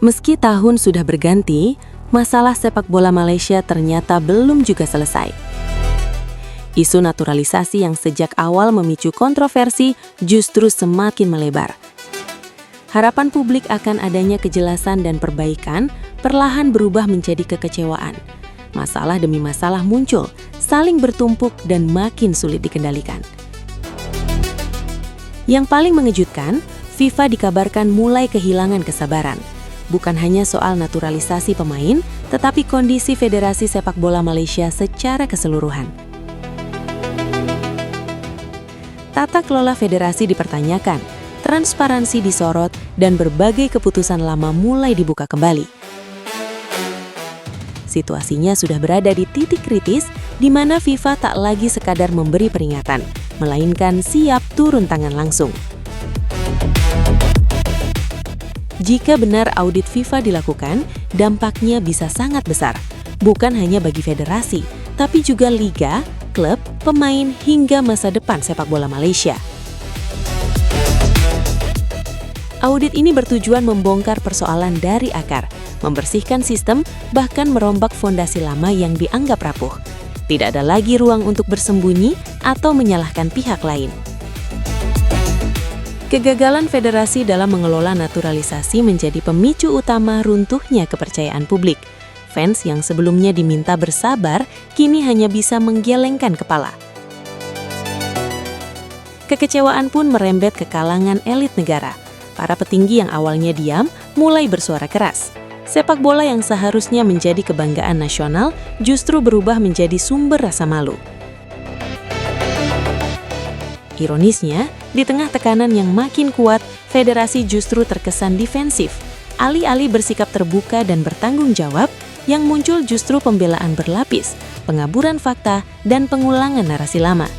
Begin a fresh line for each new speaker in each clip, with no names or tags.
Meski tahun sudah berganti, masalah sepak bola Malaysia ternyata belum juga selesai. Isu naturalisasi yang sejak awal memicu kontroversi justru semakin melebar. Harapan publik akan adanya kejelasan dan perbaikan perlahan berubah menjadi kekecewaan. Masalah demi masalah muncul, saling bertumpuk dan makin sulit dikendalikan. Yang paling mengejutkan, FIFA dikabarkan mulai kehilangan kesabaran. Bukan hanya soal naturalisasi pemain, tetapi kondisi Federasi Sepak Bola Malaysia secara keseluruhan. Tata kelola federasi dipertanyakan, transparansi disorot, dan berbagai keputusan lama mulai dibuka kembali. Situasinya sudah berada di titik kritis, di mana FIFA tak lagi sekadar memberi peringatan, melainkan siap turun tangan langsung. Jika benar audit FIFA dilakukan, dampaknya bisa sangat besar. Bukan hanya bagi federasi, tapi juga liga, klub, pemain, hingga masa depan sepak bola Malaysia. Audit ini bertujuan membongkar persoalan dari akar, membersihkan sistem, bahkan merombak fondasi lama yang dianggap rapuh. Tidak ada lagi ruang untuk bersembunyi atau menyalahkan pihak lain. Kegagalan federasi dalam mengelola naturalisasi menjadi pemicu utama runtuhnya kepercayaan publik. Fans yang sebelumnya diminta bersabar, kini hanya bisa menggelengkan kepala. Kekecewaan pun merembet ke kalangan elit negara. Para petinggi yang awalnya diam mulai bersuara keras. Sepak bola yang seharusnya menjadi kebanggaan nasional justru berubah menjadi sumber rasa malu. Ironisnya, di tengah tekanan yang makin kuat, federasi justru terkesan defensif. Alih-alih bersikap terbuka dan bertanggung jawab, yang muncul justru pembelaan berlapis, pengaburan fakta, dan pengulangan narasi lama.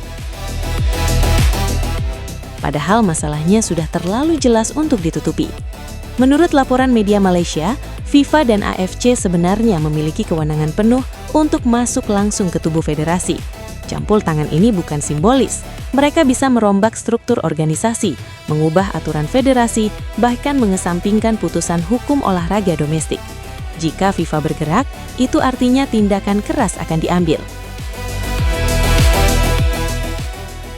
Padahal masalahnya sudah terlalu jelas untuk ditutupi. Menurut laporan media Malaysia, FIFA dan AFC sebenarnya memiliki kewenangan penuh untuk masuk langsung ke tubuh federasi. Campur tangan ini bukan simbolis. Mereka bisa merombak struktur organisasi, mengubah aturan federasi, bahkan mengesampingkan putusan hukum olahraga domestik. Jika FIFA bergerak, itu artinya tindakan keras akan diambil.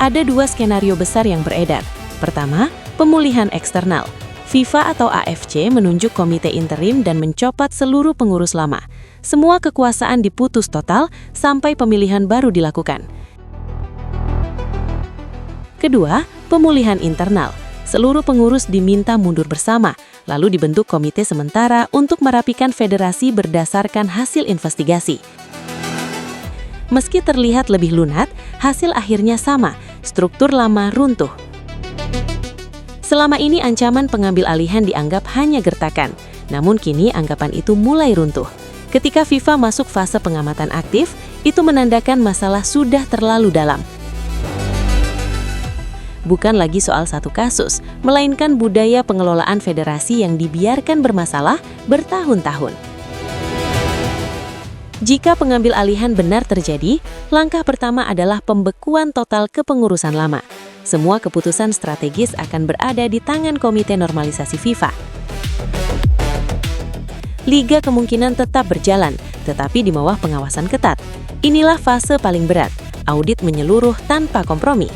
Ada dua skenario besar yang beredar. Pertama, pemulihan eksternal. FIFA atau AFC menunjuk komite interim dan mencopot seluruh pengurus lama. Semua kekuasaan diputus total sampai pemilihan baru dilakukan. Kedua, pemulihan internal. Seluruh pengurus diminta mundur bersama, lalu dibentuk komite sementara untuk merapikan federasi berdasarkan hasil investigasi. Meski terlihat lebih lunak, hasil akhirnya sama, struktur lama runtuh. Selama ini ancaman pengambil alihan dianggap hanya gertakan, namun kini anggapan itu mulai runtuh. Ketika FIFA masuk fase pengamatan aktif, itu menandakan masalah sudah terlalu dalam. Bukan lagi soal satu kasus, melainkan budaya pengelolaan federasi yang dibiarkan bermasalah bertahun-tahun. Jika pengambil alihan benar terjadi, langkah pertama adalah pembekuan total kepengurusan lama. Semua keputusan strategis akan berada di tangan Komite Normalisasi FIFA. Liga kemungkinan tetap berjalan, tetapi di bawah pengawasan ketat. Inilah fase paling berat, audit menyeluruh tanpa kompromi.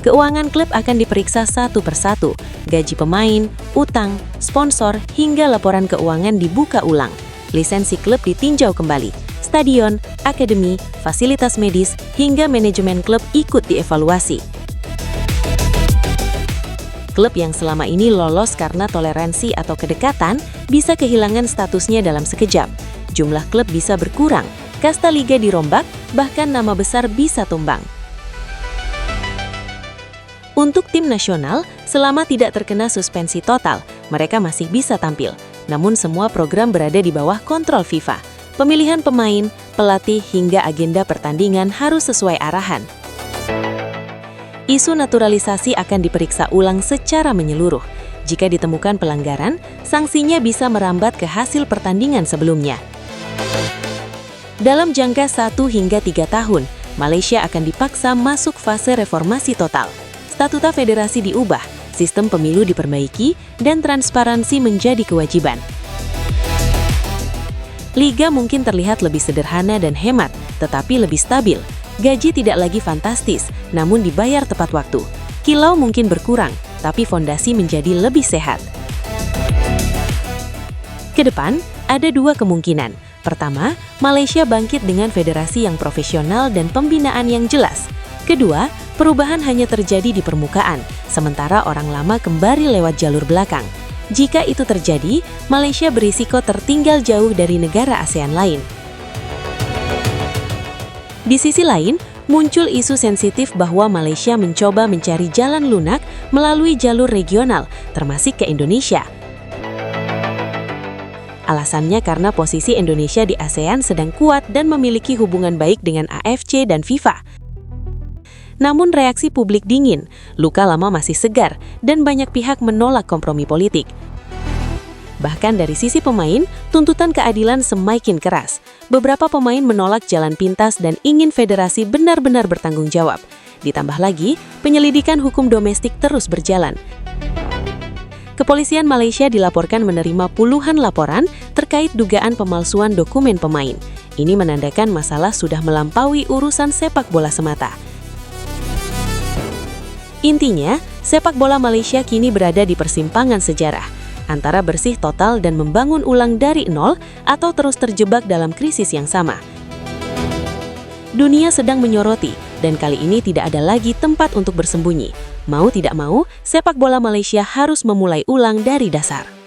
Keuangan klub akan diperiksa satu persatu, gaji pemain, utang, sponsor, hingga laporan keuangan dibuka ulang. Lisensi klub ditinjau kembali, stadion, akademi, fasilitas medis, hingga manajemen klub ikut dievaluasi. Klub yang selama ini lolos karena toleransi atau kedekatan bisa kehilangan statusnya dalam sekejap. Jumlah klub bisa berkurang, kasta liga dirombak, bahkan nama besar bisa tumbang. Untuk tim nasional, selama tidak terkena suspensi total, mereka masih bisa tampil. Namun semua program berada di bawah kontrol FIFA. Pemilihan pemain, pelatih, hingga agenda pertandingan harus sesuai arahan. Isu naturalisasi akan diperiksa ulang secara menyeluruh. Jika ditemukan pelanggaran, sanksinya bisa merambat ke hasil pertandingan sebelumnya. Dalam jangka 1 hingga 3 tahun, Malaysia akan dipaksa masuk fase reformasi total. Statuta federasi diubah, sistem pemilu diperbaiki, dan transparansi menjadi kewajiban. Liga mungkin terlihat lebih sederhana dan hemat, tetapi lebih stabil. Gaji tidak lagi fantastis, namun dibayar tepat waktu. Kilau mungkin berkurang, tapi fondasi menjadi lebih sehat. Kedepan, ada dua kemungkinan. Pertama, Malaysia bangkit dengan federasi yang profesional dan pembinaan yang jelas. Kedua, perubahan hanya terjadi di permukaan, sementara orang lama kembali lewat jalur belakang. Jika itu terjadi, Malaysia berisiko tertinggal jauh dari negara ASEAN lain. Di sisi lain, muncul isu sensitif bahwa Malaysia mencoba mencari jalan lunak melalui jalur regional, termasuk ke Indonesia. Alasannya karena posisi Indonesia di ASEAN sedang kuat dan memiliki hubungan baik dengan AFC dan FIFA. Namun reaksi publik dingin, luka lama masih segar, dan banyak pihak menolak kompromi politik. Bahkan dari sisi pemain, tuntutan keadilan semakin keras. Beberapa pemain menolak jalan pintas dan ingin federasi benar-benar bertanggung jawab. Ditambah lagi, penyelidikan hukum domestik terus berjalan. Kepolisian Malaysia dilaporkan menerima puluhan laporan terkait dugaan pemalsuan dokumen pemain. Ini menandakan masalah sudah melampaui urusan sepak bola semata. Intinya, sepak bola Malaysia kini berada di persimpangan sejarah, antara bersih total dan membangun ulang dari nol atau terus terjebak dalam krisis yang sama. Dunia sedang menyoroti, dan kali ini tidak ada lagi tempat untuk bersembunyi. Mau tidak mau, sepak bola Malaysia harus memulai ulang dari dasar.